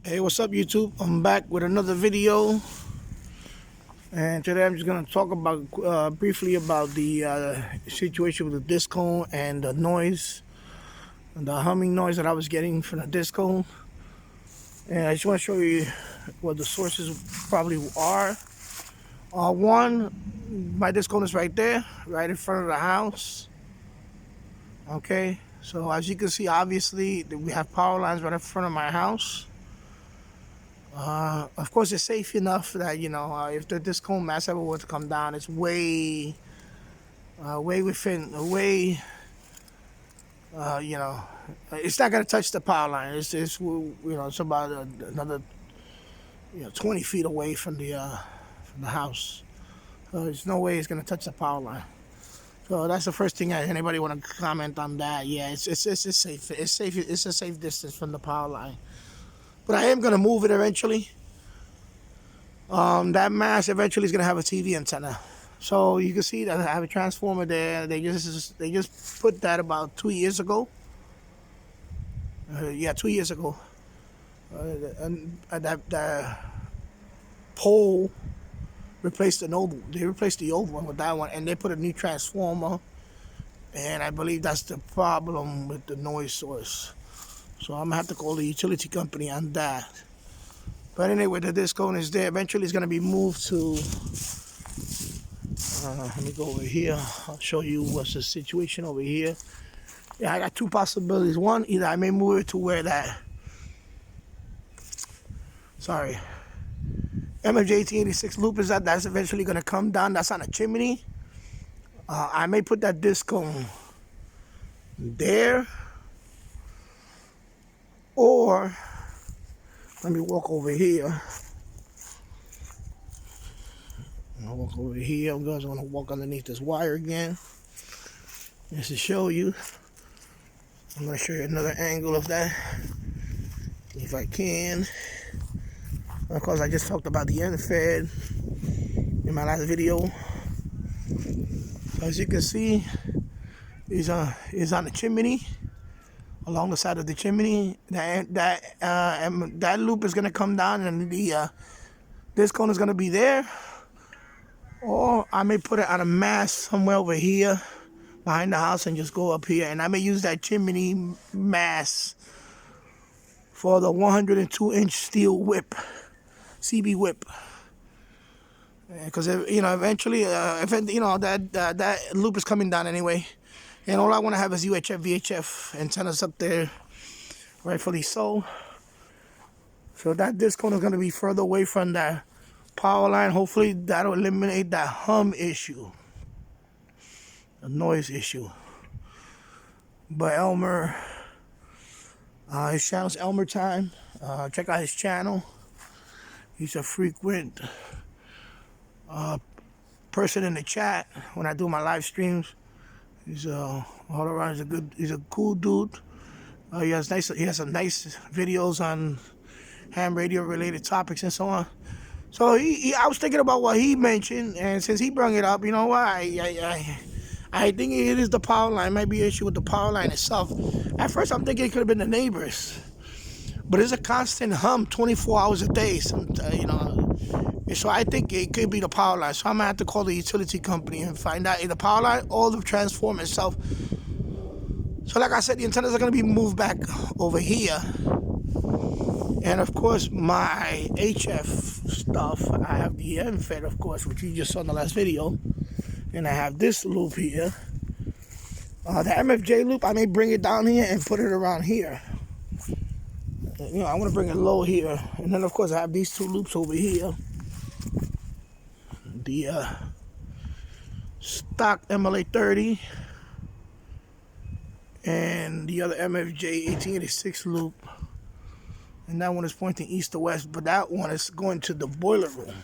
Hey, what's up YouTube? I'm back with another video, and today I'm just going to talk about briefly about the situation with the Discone and the noise, and the humming noise that I was getting from the Discone. And I just want to show you what the sources probably are. One, my Discone is right there, right in front of the house. Okay, so as you can see, obviously we have power lines right in front of my house. Of course, it's safe enough that, if the Discone mass ever were to come down, it's way within, it's not going to touch the power line. It's about another, 20 feet away from the house. So there's no way it's going to touch the power line. So that's the first thing. Anybody want to comment on that? Yeah, it's safe. It's safe. It's a safe distance from the power line. But I am going to move it eventually. That mast eventually is going to have a TV antenna. So you can see that I have a transformer there. They just put that about 2 years ago. 2 years ago. And that pole replaced an old one. They replaced the old one with that one, and they put a new transformer. And I believe that's the problem with the noise source. So I'm going to have to call the utility company on that. But anyway, the Discone is there. Eventually it's going to be moved to, let me go over here. I'll show you what's the situation over here. Yeah, I got two possibilities. One, either I may move it to where that, MFJ 1886 loop is at. That's eventually going to come down. That's on a chimney. I may put that Discone there. Or, let me walk over here. I'll walk over here. I'm going to walk underneath this wire again. Just to show you. I'm going to show you another angle of that, if I can. Of course, I just talked about the end fed in my last video. As you can see, is on the chimney. Along the side of the chimney, that loop is gonna come down, and the Discone is gonna be there. Or I may put it on a mast somewhere over here behind the house and just go up here, and I may use that chimney mast for the 102-inch steel whip, CB whip. Because eventually, that loop is coming down anyway. And all I want to have is UHF, VHF antennas up there, rightfully so. So that Discone is going to be further away from that power line. Hopefully that'll eliminate that hum issue, the noise issue. But Elmer, his channel's Elmer Time. Check out his channel. He's a frequent person in the chat when I do my live streams. He's all around. He's a cool dude. He has some nice videos on ham radio related topics and so on. So I was thinking about what he mentioned, and since he brought it up, you know what? I think it is the power line. Might be an issue with the power line itself. At first, I'm thinking it could have been the neighbors, but it's a constant hum, 24 hours a day. So I think it could be the power line. So I'm going to have to call the utility company and find out if the power line or the transformer itself. So like I said, the antennas are going to be moved back over here. And of course, my HF stuff, I have the MFED, of course, which you just saw in the last video. And I have this loop here. The MFJ loop, I may bring it down here and put it around here. I want to bring it low here. And then, of course, I have these two loops over here. The stock MLA 30 and the other MFJ 1886 loop, and that one is pointing east to west, but that one is going to the boiler room.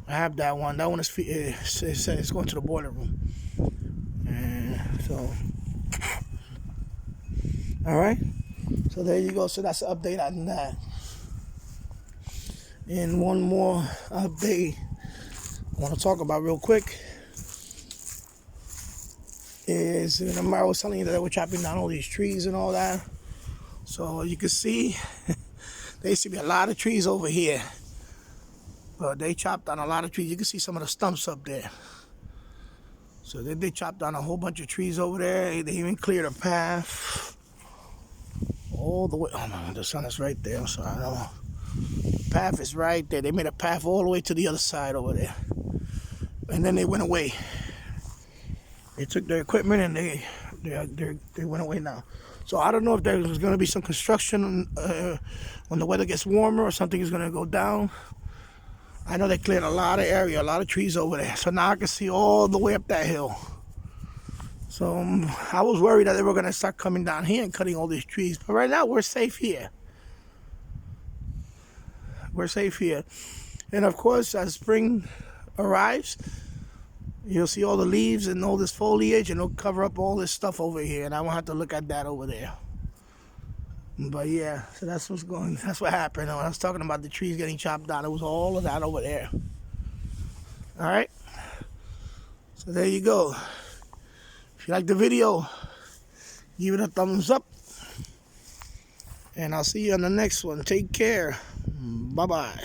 I have that one. That one is it's going to the boiler room. And so, all right. So there you go. So that's the update on that. And one more update I want to talk about real quick is, remember I was telling you that we're chopping down all these trees and all that. So you can see There used to be a lot of trees over here, but they chopped down a lot of trees. You can see some of the stumps up there. So they chopped down a whole bunch of trees over there. They even cleared a path all the way. Oh no, the sun is right there. I'm sorry. The path is right there. They made a path all the way to the other side over there, and then they went away. They took their equipment and they went away now. So I don't know if there's going to be some construction when the weather gets warmer, or something is going to go down. I know they cleared a lot of area, a lot of trees over there. So now I can see all the way up that hill. So I was worried that they were going to start coming down here and cutting all these trees. But right now we're safe here. We're safe here. And of course, as spring arrives, you'll see all the leaves and all this foliage, and it'll cover up all this stuff over here. And I won't have to look at that over there. But yeah, so that's what happened. When I was talking about the trees getting chopped down, it was all of that over there. All right. So there you go. If you like the video, give it a thumbs up. And I'll see you on the next one. Take care. Bye-bye.